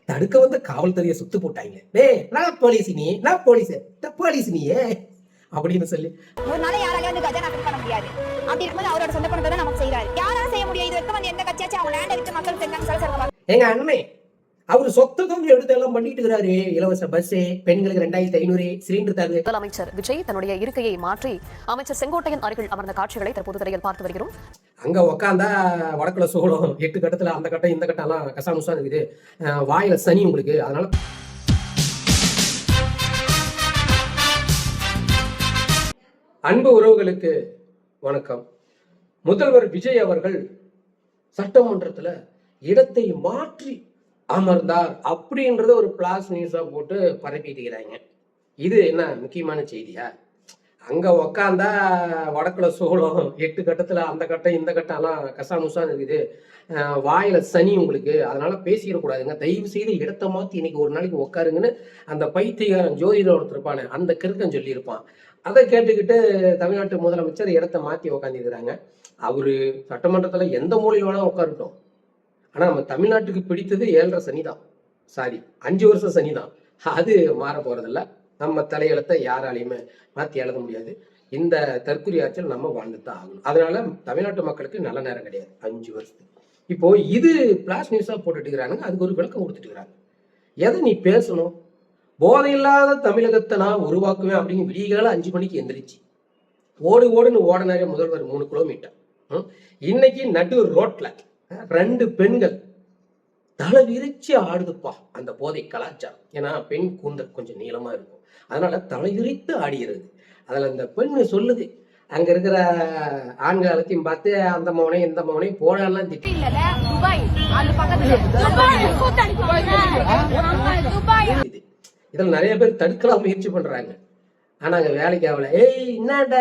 தடுக்க வந்த காவல்துறையை சுத்து போட்டாங்க. டேய் நான் போலீஸ் நீ, நான் போலீஸ் நீயே அப்படின்னு சொல்லி ஒரு நாளை யாரால வந்து கஜா நாட்டு பண்ண முடியாது. அப்படி இருக்கும்போது அவரோட சொந்த பணத்தை தான் நமக்கு செய்யறாரு. யாரால செய்ய முடியும்? இது வரைக்கும் வந்து எந்த கட்சியாச்சும் அவங்க லேண்ட் எடுத்து மக்கள் செஞ்சாங்க சொல்லுங்க. எங்க அண்ணே அவர் சொத்தகம் எடுத்து எல்லாம் பண்ணிட்டு இருக்கிறாரு. இலவச பஸ், பெண்களுக்கு 2500 சிலிண்டர் தருது. முதலமைச்சர் விஜய் தன்னுடைய இருக்கையை மாற்றி அமைச்சர் செங்கோட்டையன் அருகில் அமர்ந்த காட்சிகளை தற்போது திரையில் பார்த்து வருகிறோம். அங்க உக்காந்தா வடக்குல சோளம் 8 கட்டத்துல அந்த கட்டம் இந்த கட்டம் எல்லாம் கசாமுசா இருக்குது. வாயில சனி உங்களுக்கு. அதனால அன்பு உறவுகளுக்கு வணக்கம். முதல்வர் விஜய் அவர்கள் சட்டமன்றத்துல இடத்தை மாற்றி அமர்ந்தார் அப்படின்றத ஒரு பிளாஸ் நியூஸா போட்டு பரப்பிட்டுக்கிறாங்க. இது என்ன முக்கியமான செய்தியா? அங்க உக்காந்தா வடக்குல சோளம் 8 கட்டத்துல அந்த கட்டம் இந்த கட்டம் எல்லாம் கசாமுசா இருக்குது. வாயில சனி உங்களுக்கு. அதனால பேசிடக்கூடாதுங்க. தயவு செய்து இடத்த மாத்தி இன்னைக்கு ஒரு நாளைக்கு உட்காருங்கன்னு அந்த பைத்தியகாரன் ஜோதிட ஒருத்தருப்பான அந்த கிறுக்கன் சொல்லியிருப்பான். அதை கேட்டுக்கிட்டு தமிழ்நாட்டு முதலமைச்சர் இடத்த மாத்தி உக்காந்துக்கிறாங்க. அவரு சட்டமன்றத்துல எந்த மூலையில் வேணா உட்காரட்டும். ஆனா நம்ம தமிழ்நாட்டுக்கு பிடித்தது 7.5 சனிதான். சாரி 5 வருஷம் சனிதான். அது மாற போறதில்ல. நம்ம தலையெழுத்தை யாராலையுமே மாத்தி எழுத முடியாது. இந்த தற்குறி ஆட்சியில் நம்ம வாழ்ந்துதான் ஆகணும். அதனால தமிழ்நாட்டு மக்களுக்கு நல்ல நேரம் கிடையாது 5 வருஷத்துக்கு. இப்போ இது பிளாஸ் நியூஸா போட்டுட்டு இருக்கிறாங்க. அதுக்கு ஒரு விளக்கம் கொடுத்துட்டு இருக்கிறாங்க. எதை நீ பேசணும்? போதையில்லாத தமிழகத்தை நான் உருவாக்குவேன் அப்படின்னு விடிகால 5 மணிக்கு எந்திரிச்சு ஓடுன்னு ஓடனாரே முதல்வர் 3 கிலோமீட்டர். இன்னைக்கு நடு ரோட்ல 2 பெண்கள் தலை விரிச்சு ஆடுதுப்பா அந்த போதை கலாச்சாரம். ஏன்னா பெண் கூந்தல் கொஞ்சம் நீளமா இருக்கும். அதனால தலை விரித்து ஆடுகிறது. அதுல அந்த பெண்ணு சொல்லுது, அங்க இருக்கிற ஆண்கள் எல்லாத்தையும் பார்த்து அந்த மௌனை இந்த மௌனை போடலாம் திட்டு. இதுல நிறைய பேர் தடுக்கலாம் முயற்சி பண்றாங்க. ஆனா அங்க வேலைக்கு ஆகல. ஏய் என்னடா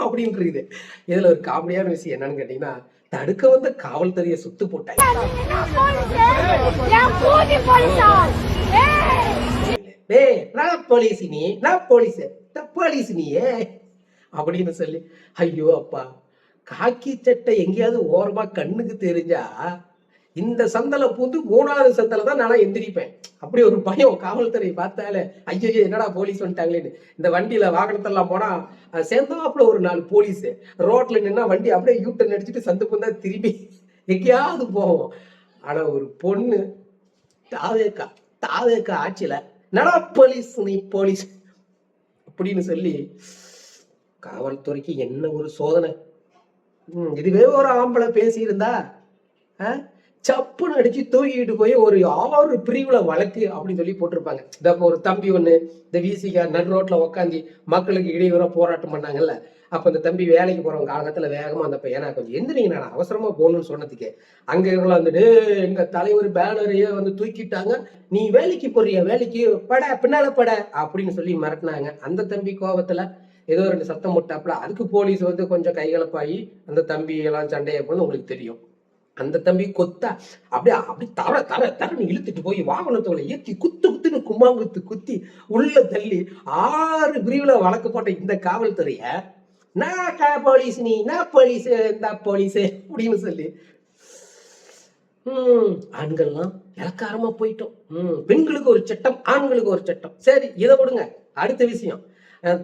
அப்படின்றது. இதுல ஒரு காமெடியான விஷயம் என்னன்னு கேட்டீங்கன்னா, தடுக்க வந்த காவல்துறையை சுத்து போட்டாங்க. டேய் நான் போலீஸ் நீ, நான் போலீஸ் நீயே அப்படின்னு சொல்லி. ஐயோ அப்பா, காக்கி சட்டை எங்கேயாவது ஓரமா கண்ணுக்கு தெரிஞ்சா இந்த சந்தல பூந்து 3வது சந்தல தான் நானா எந்திரிப்பேன். அப்படி ஒரு பயம் காவல்துறை பார்த்தாலே. ஐயோ என்னடா போலீஸ் வந்துட்டாங்களேன்னு. இந்த வண்டியில வாகனத்தெல்லாம் போனா சேர்ந்தாப்புல ஒரு 4 போலீஸ் ரோட்ல நின்னா வண்டி அப்படியே யூட்டன் அடிச்சுட்டு சந்து பூந்தா திரும்பி எங்கேயாவது போவோம். ஆனா ஒரு பொண்ணு தாவேக்கா ஆட்சியில நடா போலீஸ் நீ போலீஸ் அப்படின்னு சொல்லி காவல்துறைக்கு என்ன ஒரு சோதனை. இதுவே ஒரு ஆம்பளை பேசி இருந்தா சப்புன்னு அடிச்சு தூக்கிட்டு போய் ஒரு 6 பிரிவுல வழக்கு அப்படின்னு சொல்லி போட்டிருப்பாங்க. இந்த ஒரு தம்பி ஒண்ணு இந்த விசிகா நடு ரோட்ல உக்காந்தி மக்களுக்கு இடையூறா போராட்டம் பண்ணாங்கல்ல. அப்ப இந்த தம்பி வேலைக்கு போறவங்க காலத்துல வேகமா அந்த பையனா கொஞ்சம் எந்திரிங்க நான் அவசரமா போகணும்னு சொன்னதுக்கு அங்க இருக்கலாம் வந்துட்டு எங்க தலைவர் பேனரையே வந்து தூக்கிட்டாங்க. நீ வேலைக்கு போறிய வேலைக்கு பட பின்னால பட அப்படின்னு சொல்லி மிரட்டினாங்க. அந்த தம்பி கோபத்துல ஏதோ 2 சத்தம் போட்டாப்புல. அதுக்கு போலீஸ் வந்து கொஞ்சம் கைகலப்பாயி அந்த தம்பி எல்லாம் சண்டையை போது உங்களுக்கு தெரியும். அந்த தம்பி கொத்தா அப்படி தரன்னு இழுத்துட்டு போய் வாகனத்தோட ஏத்தி குத்துன்னு கும்மாங்குத்து குத்தி உள்ள தள்ளி 6 பிரிவுல வழக்கு போட்ட இந்த காவல்துறைய நான் போலீஸ் நீ, நான் போலீஸ் இந்த போலீஸ் அப்படின்னு சொல்லி ஆண்கள்லாம் இலக்காரமா போயிட்டோம். பெண்களுக்கு ஒரு சட்டம், ஆண்களுக்கு ஒரு சட்டம். சரி இதை விடுங்க. அடுத்த விஷயம்,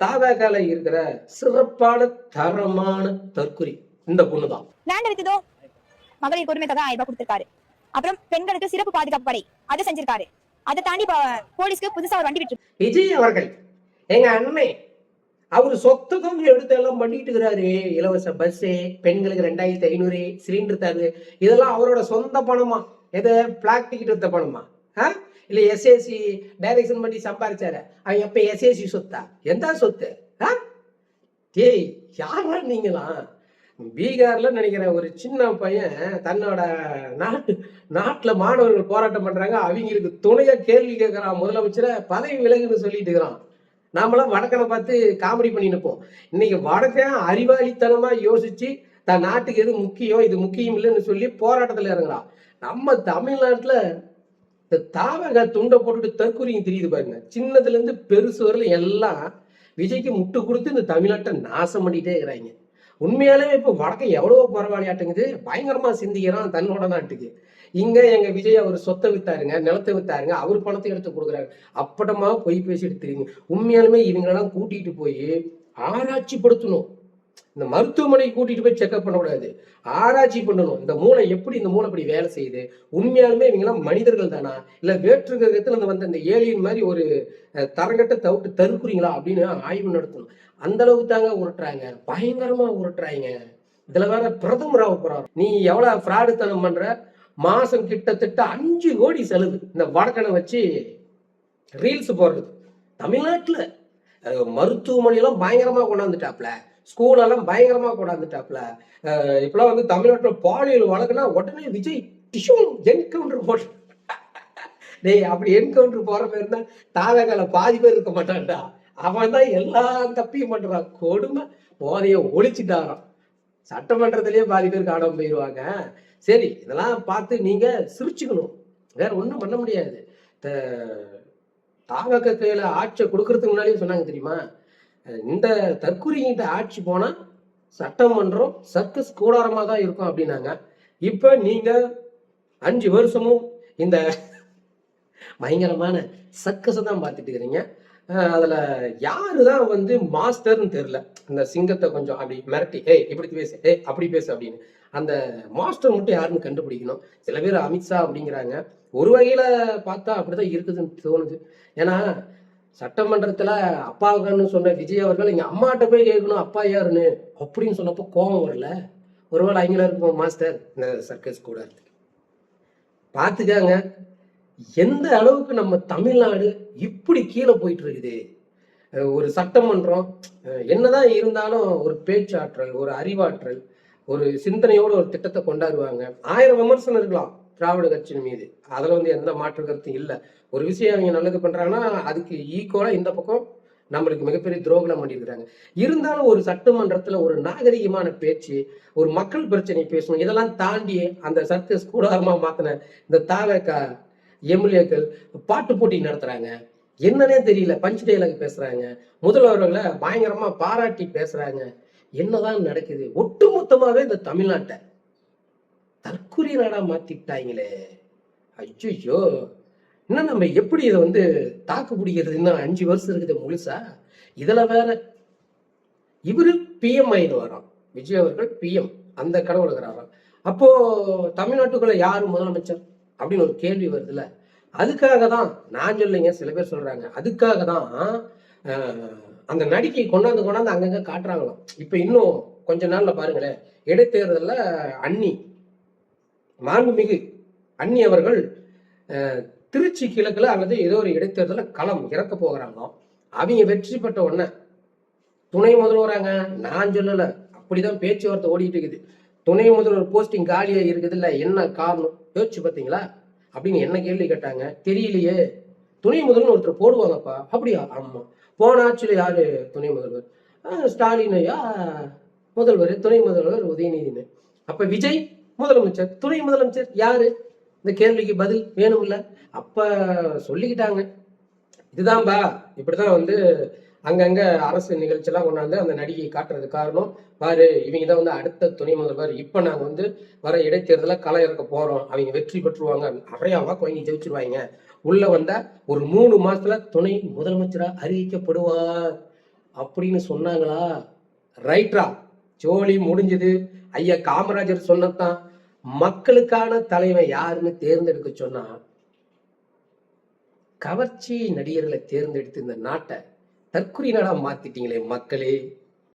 தாவேகால இருக்கிற சிறப்பான தரமான தற்குறி இந்த பொண்ணுதான். மகளிர் கொடுமை தொகை 1000 ரூபாய் கொடுத்திருக்காரு. அப்புறம் பெண்களுக்கு சிறப்பு பாதுகாப்பு படை அதை செஞ்சிருக்காரு. அதை தாண்டி போலீஸ்க்கு புதுசா ஒரு வண்டி விட்டு விஜய் அவர்கள் எங்க அண்ணே அவரு சொத்தகம் எடுத்து எல்லாம் பண்ணிட்டு இருக்கிறாரு. இலவச பஸ், பெண்களுக்கு 2500 சிலிண்டர் தருது. இதெல்லாம் அவரோட சொந்த பணமா? எதை பிளாக் டிக்கெட் எடுத்த பணமா? இல்ல எஸ்ஏசி டைரக்ஷன் பண்ணி சம்பாதிச்சாரு. அவன் எப்ப எஸ்ஏசி சொத்தா? எந்த சொத்து? ஏய் யாரா நீங்களாம்? பீகார்ல நினைக்கிற ஒரு சின்ன பையன் தன்னோட நாட்டுல மாணவர்கள் போராட்டம் பண்றாங்க. அவங்களுக்கு துணையா கேள்வி கேட்கிறான். முதலமைச்சரை பதவி விலகுன்னு சொல்லிட்டு இருக்கிறான். நாமெல்லாம் வடக்கனை பார்த்து காமெடி பண்ணி நிற்போம். இன்னைக்கு வடக்கன் அறிவாளித்தனமா யோசிச்சு தன் நாட்டுக்கு எது முக்கியம், இது முக்கியம் இல்லைன்னு சொல்லி போராட்டத்துல இறங்குறான். நம்ம தமிழ்நாட்டுல இந்த தாவக துண்டை போட்டுட்டு தற்கொலையும் தெரியுது பாருங்க. சின்னதுல இருந்து பெருசு வரல எல்லாம் விஜய்க்கு முட்டு கொடுத்து இந்த தமிழ்நாட்டை நாசம் பண்ணிட்டே இருக்கிறாங்க. உண்மையாலுமே இப்ப வடக்கு எவ்வளவோ பரவாயில்லையாட்டுங்குது, பயங்கரமா சிந்திக்கிறான் தன்னோட நாட்டுக்கு. இங்க எங்க விஜய் அவர் சொத்தை வித்தாருங்க, நிலத்தை வித்தாருங்க, அவர் பணத்தை எடுத்து கொடுக்குறாரு. அப்படமா பொய் பேசிட்டு தெரியுங்க. உண்மையாலுமே இவங்களெல்லாம் கூட்டிட்டு போய் ஆராய்ச்சி படுத்தணும். இந்த மருத்துவமனைக்கு கூட்டிட்டு போய் செக்அப் பண்ணக்கூடாது, ஆராய்ச்சி பண்ணணும். இந்த மூளை எப்படி, இந்த மூளை இப்படி வேலை செய்யுது, உண்மையாலுமே இவங்கெல்லாம் மனிதர்கள் தானா, இல்ல வேற்று கிரகத்துல இருந்து வந்த இந்த ஏலியன் மாதிரி ஒரு தரங்கட்ட தவிட்டு தருக்குறீங்களா அப்படின்னு ஆய்வு நடத்தணும். அந்த அளவுக்கு தாங்க உருட்டுறாங்க, பயங்கரமா உருட்டுறாங்க. இதுல வேற பிரதமர் ஆக போறாரு. நீ எவ்வளவு ஃப்ராடுத்தனம் பண்ற, மாசம் கிட்டத்தட்ட 5 கோடி செலவு இந்த வடக்கனை வச்சு ரீல்ஸ் போடுறது. தமிழ்நாட்டுல மருத்துவமனையெல்லாம் பயங்கரமா கொண்டாந்துட்டாப்ல, ஸ்கூல் எல்லாம் பயங்கரமா கொண்டாந்துட்டாப்ல. இப்பெல்லாம் வந்து தமிழ்நாட்டுல பாலியல் வழக்குனா உடனே விஜய் டிஷ்யூ என்கவுண்டர் போட்டு டேய், அப்படி என்கவுண்டர் போற பேர் தான் தாவகால பாதி பேர் இருக்க மாட்டான்டா. அவன் தான் எல்லா தப்பியும் பண்றான். கொடுமை, போதைய ஒழிச்சுட்டாரான். சட்டமன்றத்திலேயே பாதி பேர் காணாம போயிடுவாங்க. சரி, இதெல்லாம் பார்த்து நீங்க சிரிச்சுக்கணும், வேற ஒண்ணும் பண்ண முடியாது. தாவக கையில ஆட்சியை கொடுக்கறதுக்கு முன்னாடியே சொன்னாங்க தெரியுமா, இந்த தற்கொலைகிட்ட ஆட்சி போனா சட்டமன்றம் சர்க்கஸ் கூடாரமா தான் இருக்கும் அப்படின்னாங்க. இப்ப நீங்க 5 வருஷமும் இந்த பயங்கரமான சர்க்கஸை தான் பார்த்துட்டு இருக்கிறீங்க. அதுல யாருதான் வந்து மாஸ்டர்னு தெரியல. இந்த சிங்கத்தை கொஞ்சம் அப்படி மிரட்டி, ஏய் இப்படி பேசு, ஏய் அப்படி பேசு அப்படின்னு, அந்த மாஸ்டர் மட்டும் யாருன்னு கண்டுபிடிக்கணும். சில பேர் அமித்ஷா அப்படிங்கிறாங்க. ஒரு வகையில பார்த்தா அப்படிதான் இருக்குதுன்னு தோணுது. ஏன்னா சட்டமன்றத்துல அப்பாவுக்குன்னு சொன்ன விஜய் அவர்கள் இங்க அம்மாட்ட போய் கேட்கணும் அப்பா யாருன்னு அப்படின்னு சொன்னப்போ கோபம் வரல. ஒருவேளை அவங்களா இருக்கும் மாஸ்டர் இந்த சர்க்கஸ் கூட இருக்கு. பார்த்துக்காங்க எந்த அளவுக்கு நம்ம தமிழ்நாடு இப்படி கீழே போயிட்டு இருக்குது. ஒரு சட்டமன்றம் என்னதான் இருந்தாலும் ஒரு பேச்சாற்றல், ஒரு அறிவாற்றல், ஒரு சிந்தனையோட ஒரு திட்டத்தை கொண்டாடுவாங்க. 1000 விமர்சனம் இருக்கலாம் திராவிட கட்சியின் மீது, அதுல வந்து எந்த மாற்று கருத்தும் இல்லை. ஒரு விஷயம் அவங்க நல்லது பண்றாங்கன்னா அதுக்கு ஈக்குவலா இந்த பக்கம் நம்மளுக்கு மிகப்பெரிய துரோகம் பண்ணியிருக்கிறாங்க. இருந்தாலும் ஒரு சட்டமன்றத்துல ஒரு நாகரிகமான பேச்சு, ஒரு மக்கள் பிரச்சனை பேசணும். இதெல்லாம் தாண்டி அந்த சர்க்கஸ் கூடாரமா மாத்தின இந்த தாவக எம்எல்ஏக்கள் பாட்டு போட்டி நடத்துறாங்க. என்னன்னே தெரியல, பஞ்ச் டைலாக் பேசுறாங்க, முதல்வர்களை பயங்கரமா பாராட்டி பேசுறாங்க. என்னதான் நடக்குது? ஒட்டுமொத்தமாவே இந்த தமிழ்நாட்டை தற்கொலை நாடா மாத்திட்டாங்களே. ஐயோ, இன்னும் நம்ம எப்படி இதை வந்து தாக்கு பிடிக்கிறது? இன்னும் 5 வருஷம் இருக்குது முழுசா. இதுல வேற இவரு பிஎம் ஆயின்னு வரான், விஜய் அவர்கள் பிஎம், அந்த கடவுள் இருக்கிறாராம். அப்போ தமிழ்நாட்டுக்குள்ள யாரு முதலமைச்சர் அப்படின்னு ஒரு கேள்வி வருதுல்ல. அதுக்காக தான் நான் சொல்லுங்க, சில பேர் சொல்றாங்க அதுக்காக தான் அந்த நடிகை கொண்டாந்து அங்கங்க காட்டுறாங்களாம். இப்ப இன்னும் கொஞ்ச நாள்ல பாருங்களேன், இடைத்தேர்தல்ல அண்ணி, மாண்புமிகு அண்ணி அவர்கள் திருச்சி கிழக்குல அல்லது ஏதோ ஒரு இடைத்தேர்தல களம் இறக்க போகிறாங்களாம். அவங்க வெற்றி பெற்ற உடனே துணை முதல்வராங்க, நான் சொல்லல, அப்படிதான் பேச்சுவார்த்தை ஓடிட்டு இருக்குது. துணை முதல்வர் போஸ்டிங் காலியா இருக்குது இல்ல, என்ன காரணம் யோசிச்சு பார்த்தீங்களா அப்படின்னு என்ன கேள்வி கேட்டாங்க. தெரியலையே, துணை முதல்வர் ஒருத்தர் போடுவாங்கப்பா. அப்படியா? ஆமா. போன ஆட்சியில யாரு துணை முதல்வர்? ஸ்டாலின் ஐயா முதல்வர், துணை முதல்வர் உதயநிதினு. அப்ப விஜய் முதலமைச்சர், துணை முதலமைச்சர் யாரு? இந்த கேள்விக்கு பதில் வேணும்ல. அப்ப சொல்லிக்கிட்டாங்க, இதுதான்பா, இப்படிதான் வந்து அங்கங்க அரசு நிகழ்ச்சி எல்லாம் கொண்டாந்து அந்த நடிகை காட்டுறது காரணம் பாரு, இவங்க தான் வந்து அடுத்த துணை முதல்வர், இப்ப நாங்க வந்து வர இடைத்தேர்தல களை இறக்க போறோம், அவங்க வெற்றி பெற்றுருவாங்க, நிறைய வாக்கு வாங்கி ஜெயிச்சிருவாங்க, உள்ள வந்தா ஒரு 3 மாசத்துல துணை முதலமைச்சரா அறிவிக்கப்படுவார் அப்படின்னு சொன்னாங்களா? ரைட்ரா, ஜோலி முடிஞ்சது. ஐயா காமராஜர் சொன்னதான், மக்களுக்கான தலைவன் யாருன்னு தேர்ந்தெடுக்க சொன்னா கவர்ச்சி நடிகர்களை தேர்ந்தெடுத்து இந்த நாட்டை தற்கொலை நாடா மாத்திட்டீங்களே மக்களே.